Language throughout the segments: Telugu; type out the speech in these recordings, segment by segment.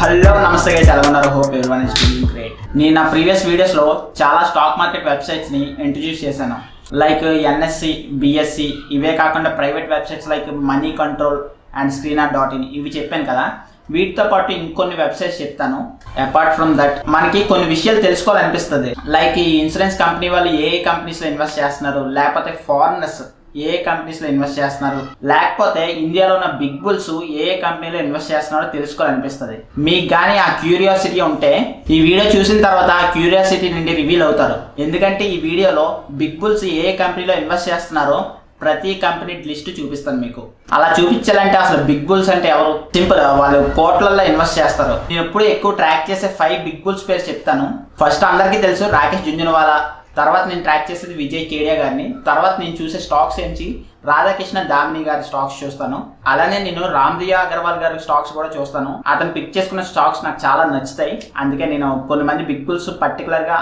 హలో నమస్తే గైస్, ఎలా ఉన్నారు? Hope everyone is doing great. నేను నా ప్రీవియస్ వీడియోస్లో చాలా స్టాక్ మార్కెట్ వెబ్సైట్స్ని ఇంట్రడ్యూస్ చేశాను. లైక్ ఎన్ఎస్సి, బిఎస్సి, ఇవే కాకుండా private websites like money control and screener.in ఇవి చెప్పాను కదా. వీటితో పాటు ఇంకొన్ని వెబ్సైట్స్ చెప్తాను. అపార్ట్ ఫ్రమ్ దట్ మనకి కొన్ని విషయాలు తెలుసుకోవాలనిపిస్తుంది. లైక్ ఈ ఇన్సూరెన్స్ కంపెనీ వాళ్ళు ఏ కంపెనీస్లో ఇన్వెస్ట్ చేస్తున్నారు, లేకపోతే ఫారినర్స్ ఏ కంపెనీస్లో ఇన్వెస్ట్ చేస్తున్నారు, లేకపోతే ఇండియాలో ఉన్న బిగ్ బుల్స్ ఏ కంపెనీలో ఇన్వెస్ట్ చేస్తున్నారో తెలుసుకోవాలనిపిస్తుంది. మీకు కానీ ఆ క్యూరియాసిటీ ఉంటే ఈ వీడియో చూసిన తర్వాత ఆ క్యూరియాసిటీ నుండి రివీల్ అవుతారు. ఎందుకంటే ఈ వీడియోలో బిగ్ బుల్స్ ఏ కంపెనీలో ఇన్వెస్ట్ చేస్తున్నారో ప్రతి కంపెనీ లిస్ట్ చూపిస్తాను మీకు. అలా చూపించాలంటే అసలు బిగ్ బుల్స్ అంటే ఎవరు? సింపుల్, వాళ్ళు కోట్లల్లో ఇన్వెస్ట్ చేస్తారు. నేను ఎప్పుడు ఎక్కువ ట్రాక్ చేసే 5 బిగ్ బుల్స్ పేరు చెప్తాను. ఫస్ట్ అందరికీ తెలుసు రాకేష్ జుంజునవాలా. తర్వాత నేను ట్రాక్ చేసేది విజయ్ కేడియా గారిని. తర్వాత నేను చూసే స్టాక్స్ ఏంచి రాధాకృష్ణ దామిని గారి స్టాక్స్ చూస్తాను. అలానే నేను రామ్దియా అగర్వాల్ గారి స్టాక్స్ కూడా చూస్తాను. అతను పిక్ చేసుకున్న స్టాక్స్ నాకు చాలా నచ్చుతాయి. అందుకే నేను కొన్ని మంది బిగ్ బుల్స్ పర్టికులర్గా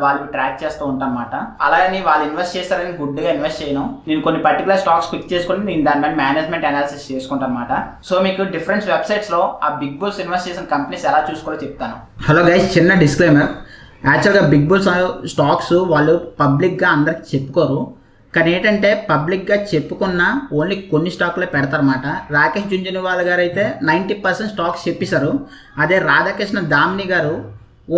వాళ్ళు ట్రాక్ చేస్తూ ఉంటాను అనమాట. అలాగే వాళ్ళు ఇన్వెస్ట్ చేస్తారని గుడ్గా ఇన్వెస్ట్ చేయను. నేను కొన్ని పర్టికులర్ స్టాక్స్ పిక్ చేసుకుని నేను దాని మీద మేనేజ్మెంట్ అనాలిసిస్ చేసుకుంటాను అనమాట. సో మీకు డిఫరెంట్ వెబ్సైట్స్లో ఆ బిగ్ బుల్స్ ఇన్వెస్ట్ చేసిన కంపెనీస్ ఎలా చూసుకోవాలో చెప్తాను. హలో గైస్, చిన్న డిస్క్లైమర్. యాక్చువల్గా బిగ్ బుల్స్ స్టాక్స్ వాళ్ళు పబ్లిక్గా అందరికి చెప్పుకోరు. కానీ ఏంటంటే పబ్లిక్గా చెప్పుకున్న ఓన్లీ కొన్ని స్టాక్లే పెడతారన్నమాట. రాకేష్ జుంజునవాలా గారు అయితే 90% స్టాక్స్ చెప్పేశారు. అదే రాధాకృష్ణ దామిని గారు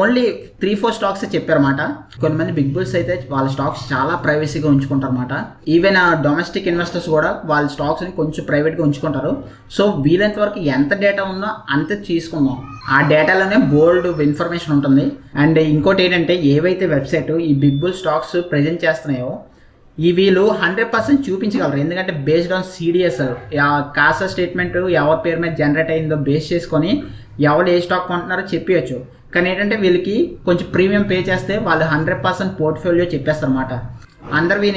ఓన్లీ 3-4 స్టాక్స్ చెప్పారన్నమాట. కొంతమంది బిగ్ బుల్స్ అయితే వాళ్ళ స్టాక్స్ చాలా ప్రైవసీగా ఉంచుకుంటారన్నమాట. ఈవెన్ డొమెస్టిక్ ఇన్వెస్టర్స్ కూడా వాళ్ళ స్టాక్స్ని కొంచెం ప్రైవేట్గా ఉంచుకుంటారు. సో వీలైనంత వరకు ఎంత డేటా ఉందో అంతే తీసుకుందాం. ఆ డేటాలోనే బోల్డ్ ఇన్ఫర్మేషన్ ఉంటుంది. అండ్ ఇంకోటి ఏంటంటే ఏవైతే వెబ్సైట్ ఈ బిగ్ బుల్ స్టాక్స్ ప్రజెంట్ చేస్తున్నాయో ఈ వీళ్ళు 100% చూపించగలరు. ఎందుకంటే based on CDS Kasa statement ఎవరి పేరు మీద జనరేట్ అయిందో బేస్ చేసుకొని ఎవరు ఏ స్టాక్ కొంటున్నారో చెప్పవచ్చు. కానీ ఏంటంటే వీళ్ళకి కొంచెం ప్రీమియం పే చేస్తే వాళ్ళు 100% పోర్ట్ఫోలియో చెప్పేస్తారు అన్నమాట. అందరివి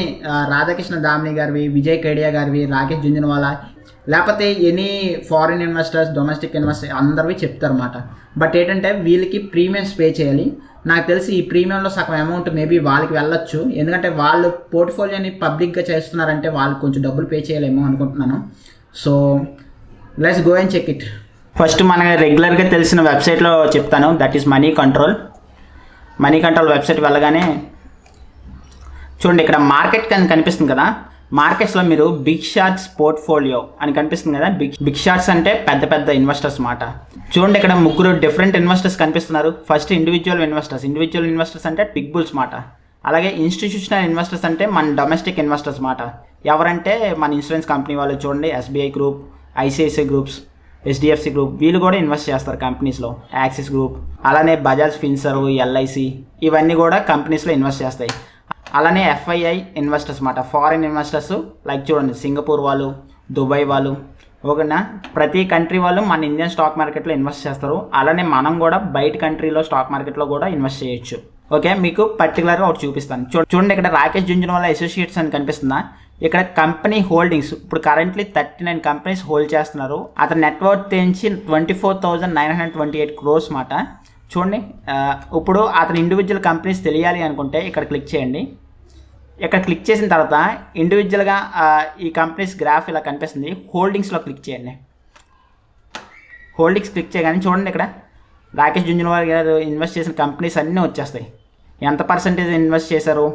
రాధాకృష్ణ దామిని గారివి, విజయ్ కేడియా గారివి, రాకేష్ జుంజునవాలా, లేకపోతే any foreign investors, domestic investors అందరివి చెప్తారన్నమాట. బట్ ఏంటంటే వీళ్ళకి ప్రీమియమ్స్ పే చేయాలి. నాకు తెలిసి ఈ ప్రీమియంలో సగం అమౌంట్ మేబీ వాళ్ళకి వెళ్ళొచ్చు. ఎందుకంటే వాళ్ళు పోర్ట్ఫోలియోని పబ్లిక్గా చేస్తున్నారంటే వాళ్ళు కొంచెం డబ్బులు పే చేయలేమో అనుకుంటున్నాను. So let's go and check it. First మనకి రెగ్యులర్గా తెలిసిన వెబ్సైట్లో చెప్తాను. That is Moneycontrol. Moneycontrol website వెళ్ళగానే చూడండి, ఇక్కడ మార్కెట్ కనిపిస్తుంది కదా. మార్కెట్స్లో మీరు బిగ్ షార్ట్స్ పోర్ట్ఫోలియో అని కనిపిస్తుంది కదా. బిగ్ షార్ట్స్ అంటే పెద్ద పెద్ద ఇన్వెస్టర్స్ మాట. చూడండి, ఇక్కడ 3 డిఫరెంట్ ఇన్వెస్టర్స్ కనిపిస్తున్నారు. ఫస్ట్ ఇండివిజువల్ ఇన్వెస్టర్స్ అంటే బిగ్ బుల్స్ మాట. అలాగే ఇన్స్టిట్యూషనల్ ఇన్వెస్టర్స్ అంటే మన డొమెస్టిక్ ఇన్వెస్టర్స్ మాట. ఎవరంటే మన ఇన్సూరెన్స్ కంపెనీ వాళ్ళు. చూడండి, SBI group, ICICI groups, HDFC group వీళ్ళు కూడా ఇన్వెస్ట్ చేస్తారు కంపెనీస్లో. యాక్సిస్ గ్రూప్, అలానే బజాజ్ ఫిన్సర్, LIC ఇవన్నీ కూడా కంపెనీస్లో ఇన్వెస్ట్ చేస్తాయి. అలానే FII ఇన్వెస్టర్స్ మాట, ఫారిన్ ఇన్వెస్టర్స్. లైక్ చూడండి, సింగపూర్ వాళ్ళు, దుబాయ్ వాళ్ళు, ఓకేనా. ప్రతి కంట్రీ వాళ్ళు మన ఇండియన్ స్టాక్ మార్కెట్లో ఇన్వెస్ట్ చేస్తారు. అలానే మనం కూడా బయట కంట్రీలో స్టాక్ మార్కెట్లో కూడా ఇన్వెస్ట్ చేయొచ్చు. ఓకే, మీకు పర్టికులర్గా ఒకటి చూపిస్తాను. చూడండి, ఇక్కడ రాకేష్ జుంజునవాలా అసోసియేట్స్ అని కనిపిస్తుందా. ఇక్కడ కంపెనీ హోల్డింగ్స్ ఇప్పుడు కరెంట్లీ 39 కంపెనీస్ హోల్డ్ చేస్తున్నారు. అతని నెట్వర్క్ తెంచి 24,928 crores మాట. చూడండి, ఇప్పుడు అతని ఇండివిజువల్ కంపెనీస్ తెలియాలి అనుకుంటే ఇక్కడ క్లిక్ చేయండి. ఇక్కడ క్లిక్ చేసిన తర్వాత ఇండివిజువల్గా ఈ కంపెనీస్ గ్రాఫ్ ఇలా కనిపిస్తుంది. హోల్డింగ్స్లో క్లిక్ చేయండి. హోల్డింగ్స్ క్లిక్ చేయగానే చూడండి, ఇక్కడ రాకేష్ జుంజునవాలా గారు ఇన్వెస్ట్ చేసిన కంపెనీస్ అన్నీ వచ్చేస్తాయి. ఎంత పర్సెంటేజ్ ఇన్వెస్ట్ చేశారు,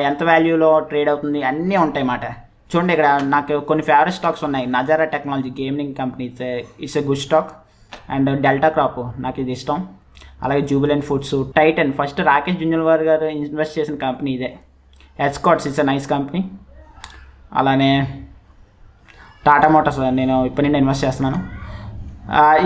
ఎంత వాల్యూలో ట్రేడ్ అవుతుంది అన్నీ ఉంటాయి అన్నమాట. చూడండి, ఇక్కడ నాకు కొన్ని ఫేవరెట్ స్టాక్స్ ఉన్నాయి. Nazara technology gaming company, it's a good stock. And delta corp నాకు ఇది ఇష్టం. అలాగే jubilant foods, Titan. First Rakesh Jhunjhunwala గారు ఇన్వెస్ట్ చేసిన కంపెనీ ఇదే. Escorts, it's a nice company. అలానే టాటా మోటార్స్ నేను ఇప్పటి నుండి ఇన్వెస్ట్ చేస్తున్నాను.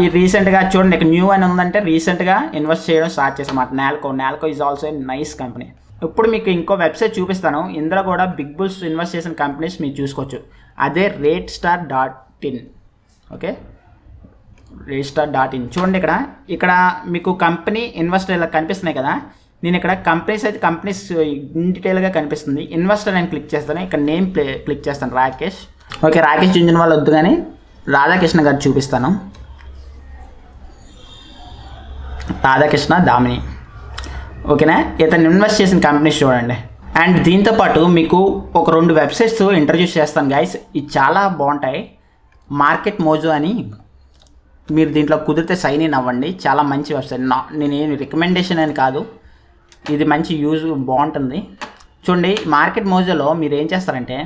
ఈ రీసెంట్గా చూడండి, ఇక్కడ న్యూ అని ఉందంటే రీసెంట్గా ఇన్వెస్ట్ చేయడం స్టార్ట్ చేసామాట. NALCO is also a nice company. ఇప్పుడు మీకు ఇంకో వెబ్సైట్ చూపిస్తాను. ఇందులో కూడా బిగ్ బుల్స్ ఇన్వెస్ట్ చేసిన కంపెనీస్ మీరు చూసుకోవచ్చు. అదే ratestar.in. Okay, ratestar.in. చూడండి, ఇక్కడ మీకు కంపెనీ ఇన్వెస్టర్ ఇలా కనిపిస్తున్నాయి కదా. నేను ఇక్కడ కంపెనీస్ ఇన్ డీటెయిల్గా కనిపిస్తుంది. ఇన్వెస్టర్ నేను క్లిక్ చేస్తాను. ఇక్కడ నేమ్ క్లిక్ చేస్తాను, రాకేష్. ఓకే, రాకేష్ జుంజునవాలా వద్దు కానీ రాధాకృష్ణ గారు చూపిస్తాను. రాధాకృష్ణ దామిని, ఓకేనా. ఇతను ఇన్వెస్ట్ చేసిన కంపెనీస్ చూడండి. అండ్ దీంతోపాటు మీకు ఒక 2 వెబ్సైట్స్ ఇంట్రడ్యూస్ చేస్తాను గైస్. ఇవి చాలా బాగుంటాయి. మార్కెట్ మోజో అని మీరు దీంట్లో కుదిరితే సైన్ ఇన్ అవ్వండి. చాలా మంచి వెబ్సైట్. నేను రికమెండేషన్ అని కాదు, ఇది మంచి యూజ్ బాగుంటుంది. చూడండి, మార్కెట్ మోజోలో మీరు ఏం చేస్తారంటే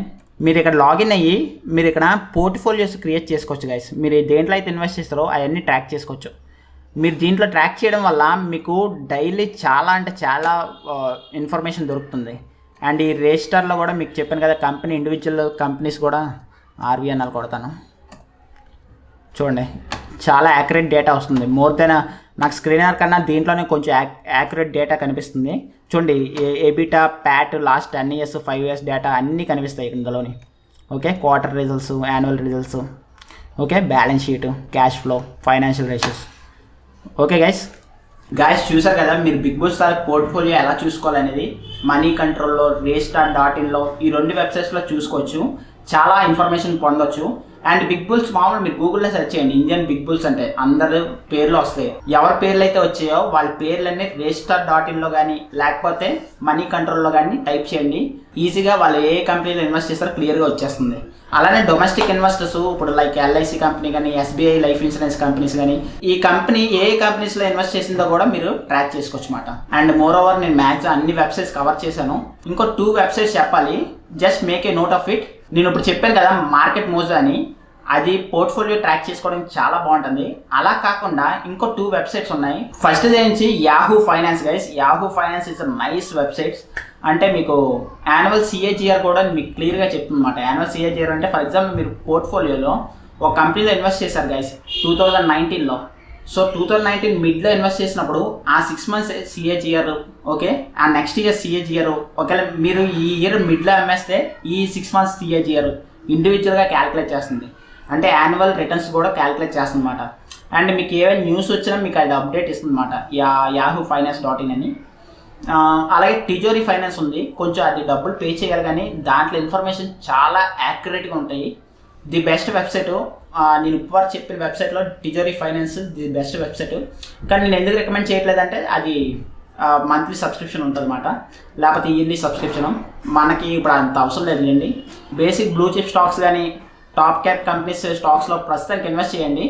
మీరు ఇక్కడ లాగిన్ అయ్యి మీరు ఇక్కడ పోర్ట్ఫోలియోస్ క్రియేట్ చేసుకోవచ్చు గైస్. మీరు దేంట్లో అయితే ఇన్వెస్ట్ చేస్తారో అవన్నీ ట్రాక్ చేసుకోవచ్చు. మీరు దీంట్లో ట్రాక్ చేయడం వల్ల మీకు డైలీ చాలా అంటే చాలా ఇన్ఫర్మేషన్ దొరుకుతుంది. అండ్ ఈ రిజిస్టర్లో కూడా మీకు చెప్పాను కదా, కంపెనీ ఇండివిజువల్ కంపెనీస్ కూడా ఆర్వీఎన్ఎల్ కొడతాను. చూడండి, చాలా యాక్యురేట్ డేటా వస్తుంది. మోర్ దెన్ నాకు స్క్రీనర్ కన్నా దీంట్లోనే కొంచెం యాక్యురేట్ డేటా కనిపిస్తుంది. చూడండి, EBITDA, Pat, last 10 years 5 years data అన్నీ కనిపిస్తాయి ఇందులోని. Okay, quarter results, annual results, okay, balance sheet, cash flow, financial ratios. Okay guys చూసారు కదా, మీరు బిగ్ బుల్స్ పోర్ట్ఫోలియో ఎలా చూసుకోవాలనేది మనీ కంట్రోల్లో, రేస్టార్.inలో ఈ 2 వెబ్సైట్స్లో చూసుకోవచ్చు. చాలా ఇన్ఫర్మేషన్ పొందొచ్చు. అండ్ బిగ్ బుల్స్ మామూలు మీరు గూగుల్లో సెర్చ్ చేయండి, ఇండియన్ బిగ్ బుల్స్ అంటే అందరు పేర్లు వస్తాయి. ఎవరి పేర్లు అయితే వచ్చాయో వాళ్ళ పేర్లన్నీ రేస్టార్.inలో కానీ లేకపోతే మనీ కంట్రోల్లో కానీ టైప్ చేయండి. ఈజీగా వాళ్ళు ఏ కంపెనీలో ఇన్వెస్ట్ చేస్తారో క్లియర్గా వచ్చేస్తుంది. అలానే డొమెస్టిక్ ఇన్వెస్టర్స్ ఇప్పుడు లైక్ ఎల్ఐసి కంపెనీ కానీ, ఎస్బీఐ లైఫ్ ఇన్సూరెన్స్ కంపెనీస్ కానీ, ఈ కంపెనీ ఏ కంపెనీస్లో ఇన్వెస్ట్ చేసిందో కూడా మీరు ట్రాక్ చేసుకోవచ్చు అన్నమాట. అండ్ మోర్ ఓవర్ నేను మ్యాక్సిమం అన్ని వెబ్సైట్స్ కవర్ చేశాను. ఇంకో 2 వెబ్సైట్స్ చెప్పాలి, just make a note of it. నేను ఇప్పుడు చెప్పాను కదా మార్కెట్ మోజో అని, అది పోర్ట్ఫోలియో ట్రాక్ చేసుకోవడం చాలా బాగుంటుంది. అలా కాకుండా ఇంకో 2 వెబ్సైట్స్ ఉన్నాయి. ఫస్ట్ నుంచి Yahoo finance guys. Yahoo finance is a nice websites. అంటే మీకు యాన్యువల్ సిఏజిఆర్ కూడా మీకు క్లియర్గా చెప్తుందన్నమాట. యాన్యువల్ సిఏజిఆర్ అంటే ఫర్ ఎగ్జాంపుల్ మీరు పోర్ట్ఫోలియోలో ఒక కంపెనీలో ఇన్వెస్ట్ చేశారు గైస్ 2019లో. సో 2019 మిడ్లో ఇన్వెస్ట్ చేసినప్పుడు ఆ 6 months సిఏజిఆర్, ఓకే, ఆ నెక్స్ట్ ఇయర్ సిఏజిఆర్, ఒకవేళ మీరు ఈ ఇయర్ మిడ్లో అమ్మేస్తే ఈ 6 months సిఏజిఆర్ ఇండివిజువల్గా క్యాలిక్యులేట్ చేస్తుంది. అంటే యాన్యువల్ రిటర్న్స్ కూడా క్యాలిక్యులేట్ చేస్తుంది అనమాట. అండ్ మీకు ఏమైనా న్యూస్ వచ్చినా మీకు అది అప్డేట్ ఇస్తుంది అనమాట యాహూ ఫైనాన్స్.in అని. అలాగే టిజోరీ ఫైనాన్స్ ఉంది, కొంచెం అది డబ్బులు పే చేయాలి కానీ దాంట్లో ఇన్ఫర్మేషన్ చాలా యాక్యురేట్గా ఉంటాయి. The best website. నేను ఇప్పటివరకు చెప్పిన వెబ్సైట్లో Tijori finance the best website. కానీ నేను ఎందుకు రికమెండ్ చేయట్లేదంటే అది మంత్లీ సబ్స్క్రిప్షన్ ఉంటుంది అన్నమాట, లేకపోతే ఇయర్లీ సబ్స్క్రిప్షన్. మనకి ఇప్పుడు అంత అవసరం లేదులేండి. బేసిక్ బ్లూ చిప్ స్టాక్స్ కానీ టాప్ క్యాప్ కంపెనీస్ స్టాక్స్లో ప్రస్తుతానికి ఇన్వెస్ట్ చేయండి.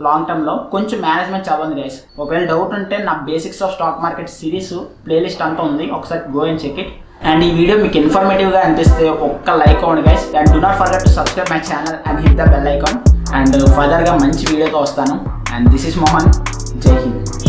లాంగ్ టర్మ్లో కొంచెం మేనేజ్మెంట్ చదవండి గైస్. ఒకవేళ డౌట్ ఉంటే నా basics of stock market series playlist అంతా ఉంది, ఒకసారి go and check it. And ఈ వీడియో మీకు ఇన్ఫర్మేటివ్గా అనిపిస్తే ఒక్క లైక్ అవ్వండి guys. And do not forget to subscribe my channel and hit the bell icon. And ఫర్దర్గా మంచి వీడియోతో వస్తాను. And this is Mohan. Jai Hind.